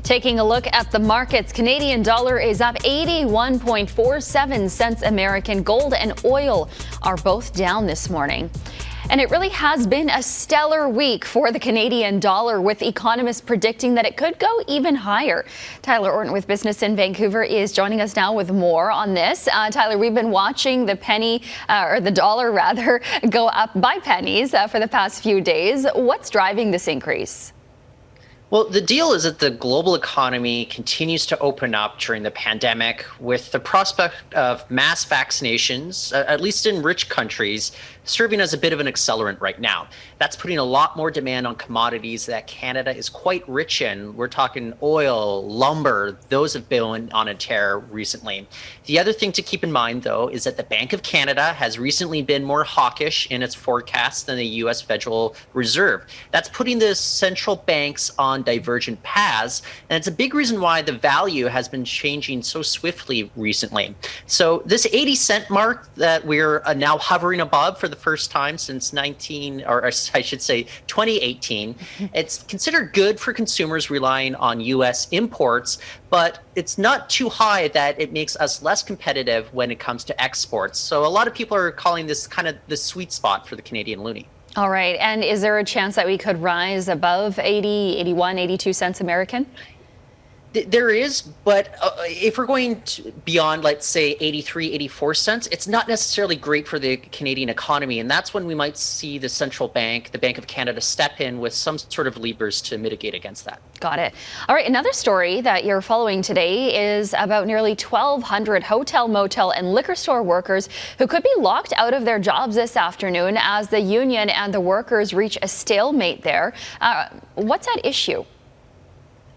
Taking a look at the markets, Canadian dollar is up 81.47 cents American. Gold and oil are both down this morning. And it really has been a stellar week for the Canadian dollar, with economists predicting that it could go even higher. Tyler Orton with Business in Vancouver is joining us now with more on this. Tyler, we've been watching the penny, or the dollar rather, go up by pennies for the past few days. What's driving this increase? Well, the deal is that the global economy continues to open up during the pandemic, with the prospect of mass vaccinations, at least in rich countries, serving as a bit of an accelerant right now. That's putting a lot more demand on commodities that Canada is quite rich in. We're talking oil, lumber, those have been on a tear recently. The other thing to keep in mind, though, is that the Bank of Canada has recently been more hawkish in its forecasts than the U.S. Federal Reserve. That's putting the central banks on divergent paths, and it's a big reason why the value has been changing so swiftly recently. So this 80-cent mark that we're now hovering above for the first time since 2018, it's considered good for consumers relying on U.S. imports, but it's not too high that it makes us less competitive when it comes to exports. So a lot of people are calling this kind of the sweet spot for the Canadian loonie. All right. And is there a chance that we could rise above 80, 81, 82 cents American? There is, but if we're going beyond, let's say, 83, 84 cents, it's not necessarily great for the Canadian economy. And that's when we might see the central bank, the Bank of Canada, step in with some sort of levers to mitigate against that. Got it. All right. Another story that you're following today is about nearly 1,200 hotel, motel, and liquor store workers who could be locked out of their jobs this afternoon as the union and the workers reach a stalemate there. What's at issue?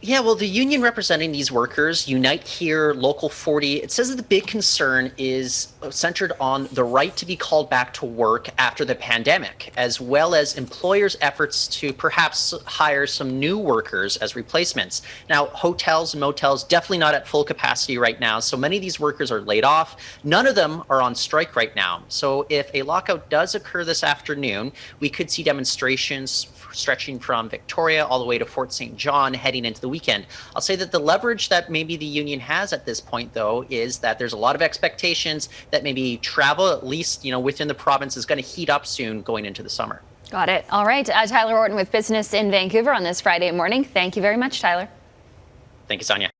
Yeah, well, the union representing these workers, Unite Here, Local 40, it says that the big concern is centered on the right to be called back to work after the pandemic, as well as employers' efforts to perhaps hire some new workers as replacements. Now, hotels and motels definitely not at full capacity right now, so many of these workers are laid off. None of them are on strike right now. So if a lockout does occur this afternoon, we could see demonstrations stretching from Victoria all the way to Fort St. John heading into the weekend. I'll say that the leverage that maybe the union has at this point, though, is that there's a lot of expectations that maybe travel, at least, within the province, is going to heat up soon going into the summer. Got it. All right. Tyler Orton with Business in Vancouver on this Friday morning. Thank you very much, Tyler. Thank you, Sonia.